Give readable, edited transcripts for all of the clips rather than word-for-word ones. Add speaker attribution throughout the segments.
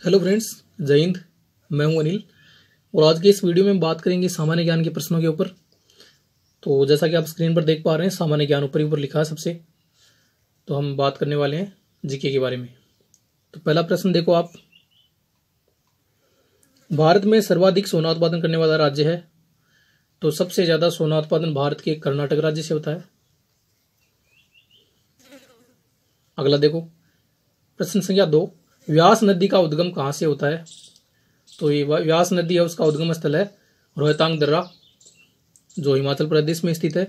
Speaker 1: Hello friends, जय हिंद। मैं हूं अनिल और आज के इस वीडियो में हम बात करेंगे सामान्य ज्ञान के प्रश्नों के ऊपर। तो जैसा कि आप स्क्रीन पर देख पा रहे हैं, सामान्य ज्ञान ऊपर ही ऊपर लिखा है सबसे। तो हम बात करने वाले हैं जीके के बारे में। तो पहला प्रश्न देखो आप, भारत में सर्वाधिक सोना उत्पादन करने वाला राज्य है। तो सबसे ज्यादा सोना उत्पादन भारत के कर्नाटक राज्य से होता है। अगला देखो प्रश्न संख्या 2, व्यास नदी का उद्गम कहाँ से होता है। तो ये व्यास नदी है, उसका उद्गम स्थल है रोहतांग दर्रा, जो हिमाचल प्रदेश में स्थित है।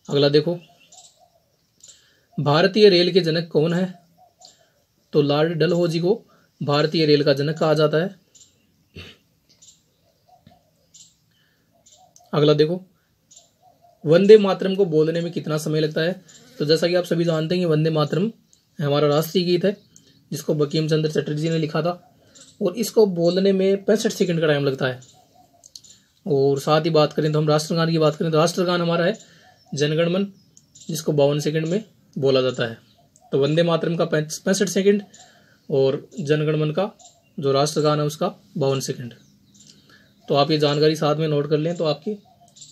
Speaker 1: अगला देखो, भारतीय रेल के जनक कौन है। तो लॉर्ड डलहौजी को भारतीय रेल का जनक कहा जाता है। अगला देखो, वंदे मातरम को बोलने में कितना समय लगता है। तो जैसा कि आप सभी जानते हैं कि वंदे मातरम हमारा राष्ट्रीय गीत है, जिसको बंकिम चंद्र चटर्जी ने लिखा था, और इसको बोलने में 65 सेकंड का टाइम लगता है। और साथ ही बात करें तो हम राष्ट्रगान की बात करें तो राष्ट्रगान हमारा है जनगण मन, जिसको 52 सेकंड में बोला जाता है। तो वंदे मातरम का 65 सेकंड और जनगण मन का जो राष्ट्रगान है उसका 52 सेकंड। तो आप ये जानकारी साथ में नोट कर लें तो आपकी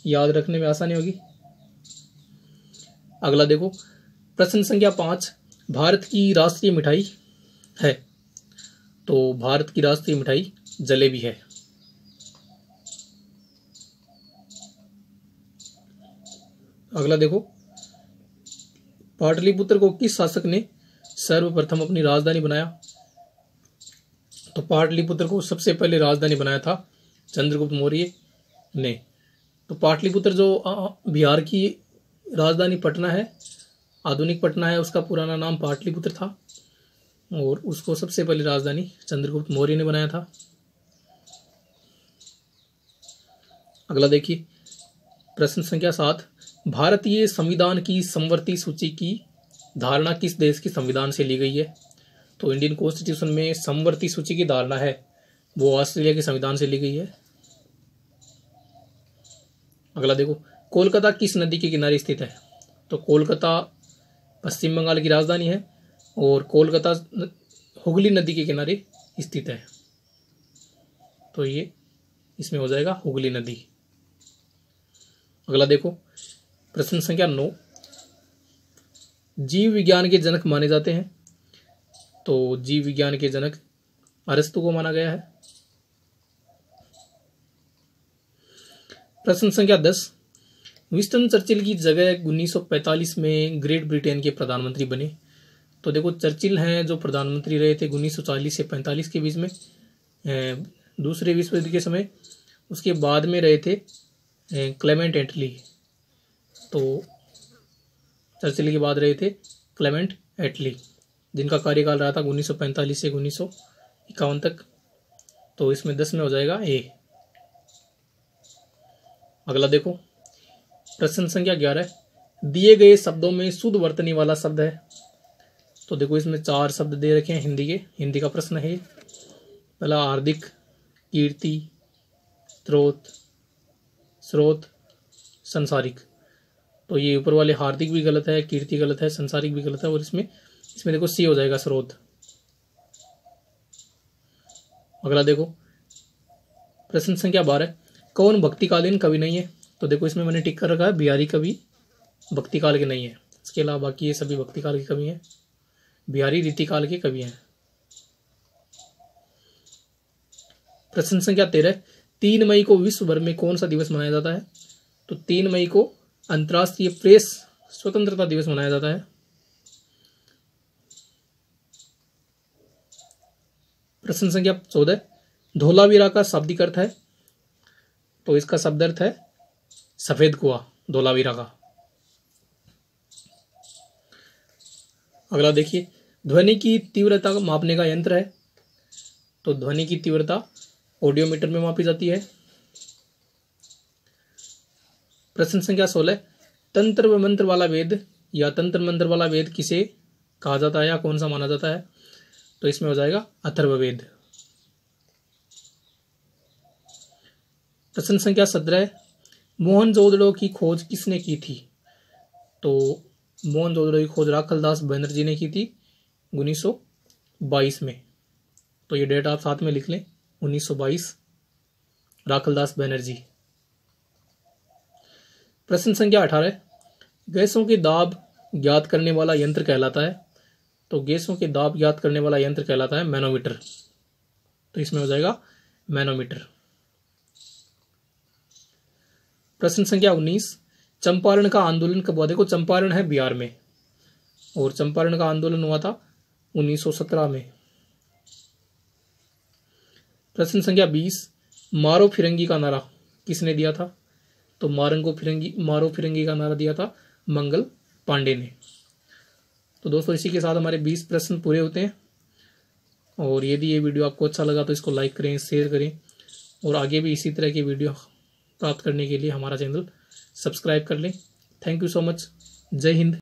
Speaker 1: याद रखने में आसानी होगी। अगला देखो प्रश्न संख्या 5, भारत की राष्ट्रीय मिठाई है। तो भारत की राष्ट्रीय मिठाई जलेबी है। अगला देखो, पाटलिपुत्र को किस शासक ने सर्वप्रथम अपनी राजधानी बनाया। तो पाटलिपुत्र को सबसे पहले राजधानी बनाया था चंद्रगुप्त मौर्य ने। तो पाटलिपुत्र जो बिहार की राजधानी पटना है, आधुनिक पटना है, उसका पुराना नाम पाटलिपुत्र था और उसको सबसे पहले राजधानी चंद्रगुप्त मौर्य ने बनाया था। अगला देखिए प्रश्न संख्या 7, भारतीय संविधान की समवर्ती सूची की धारणा किस देश के संविधान से ली गई है। तो इंडियन कॉन्स्टिट्यूशन में समवर्ती सूची की धारणा है वो ऑस्ट्रेलिया के संविधान से ली गई है। अगला देखो, कोलकाता किस नदी के किनारे स्थित है। तो कोलकाता पश्चिम बंगाल की राजधानी है और कोलकाता हुगली नदी के किनारे स्थित है। तो ये इसमें हो जाएगा हुगली नदी। अगला देखो प्रश्न संख्या 9, जीव विज्ञान के जनक माने जाते हैं। तो जीव विज्ञान के जनक अरस्तु को माना गया है। प्रश्न संख्या 10, विंस्टन चर्चिल की जगह 1945 में ग्रेट ब्रिटेन के प्रधानमंत्री बने। तो देखो, चर्चिल हैं जो प्रधानमंत्री रहे थे 1940 से 45 के बीच में, दूसरे विश्व युद्ध के समय। उसके बाद में रहे थे क्लेमेंट एटली। तो चर्चिल के बाद रहे थे क्लेमेंट एटली, जिनका कार्यकाल रहा था 1945 से 1951 तक। तो इसमें 10 में हो जाएगा ए। अगला देखो प्रश्न संख्या 11, दिए गए शब्दों में शुद्ध वर्तनी वाला शब्द है। तो देखो इसमें 4 शब्द दे रखे हैं हिंदी के। हिंदी का प्रश्न है। पहला हार्दिक, कीर्ति, स्रोत, संसारिक। तो ये ऊपर वाले हार्दिक भी गलत है, कीर्ति गलत है, संसारिक भी गलत है, और इसमें देखो सी हो जाएगा स्रोत। अगला देखो प्रश्न संख्या 12, कौन भक्तिकालीन कवि नहीं है। तो देखो इसमें मैंने टिक कर रखा है बिहारी कवि भक्तिकाल के नहीं है। इसके अलावा बाकी ये सभी भक्तिकाल के कवि हैं, बिहारी रीतिकाल के कवि हैं। प्रश्न संख्या 13, 3 मई को विश्व भर में कौन सा दिवस मनाया जाता है। तो 3 मई को अंतर्राष्ट्रीय प्रेस स्वतंत्रता दिवस मनाया जाता है। प्रश्न संख्या 14, धोलावीरा का शाब्दिक अर्थ है। तो इसका शब्द अर्थ है सफेद कुआं, धोलावीरा का। अगला देखिए, ध्वनि की तीव्रता मापने का यंत्र है। तो ध्वनि की तीव्रता ऑडियोमीटर में मापी जाती है। प्रश्न संख्या 16, तंत्र व मंत्र वाला वेद या तंत्र मंत्र वाला वेद किसे कहा जाता है या कौन सा माना जाता है। तो इसमें हो जाएगा अथर्ववेद। प्रश्न संख्या 17, मोहनजोदड़ो की खोज किसने की थी। तो मोहनजोदड़ो की खोज राखलदास बनर्जी ने की थी 1922 में। तो ये डेट आप साथ में लिख लें, 1922, राखलदास बनर्जी। प्रश्न संख्या 18, गैसों की दाब ज्ञात करने वाला यंत्र कहलाता है। तो गैसों की दाब ज्ञात करने वाला यंत्र कहलाता है मैनोमीटर। तो इसमें हो जाएगा मैनोमीटर। प्रश्न संख्या 19, चंपारण का आंदोलन कब हुआ? देखो चंपारण है बिहार में, और चंपारण का आंदोलन हुआ था 1917 में। प्रश्न संख्या 20, मारो फिरंगी का नारा किसने दिया था? तो मारो फिरंगी का नारा दिया था मंगल पांडे ने। तो दोस्तों इसी के साथ हमारे 20 प्रश्न पूरे होते हैं। और यदि ये वीडियो आपको अच्छा लगा तो इसको लाइक करें, शेयर करें, और आगे भी इसी तरह की वीडियो प्राप्त करने के लिए हमारा चैनल सब्सक्राइब कर लें। Thank you so much. जय हिंद।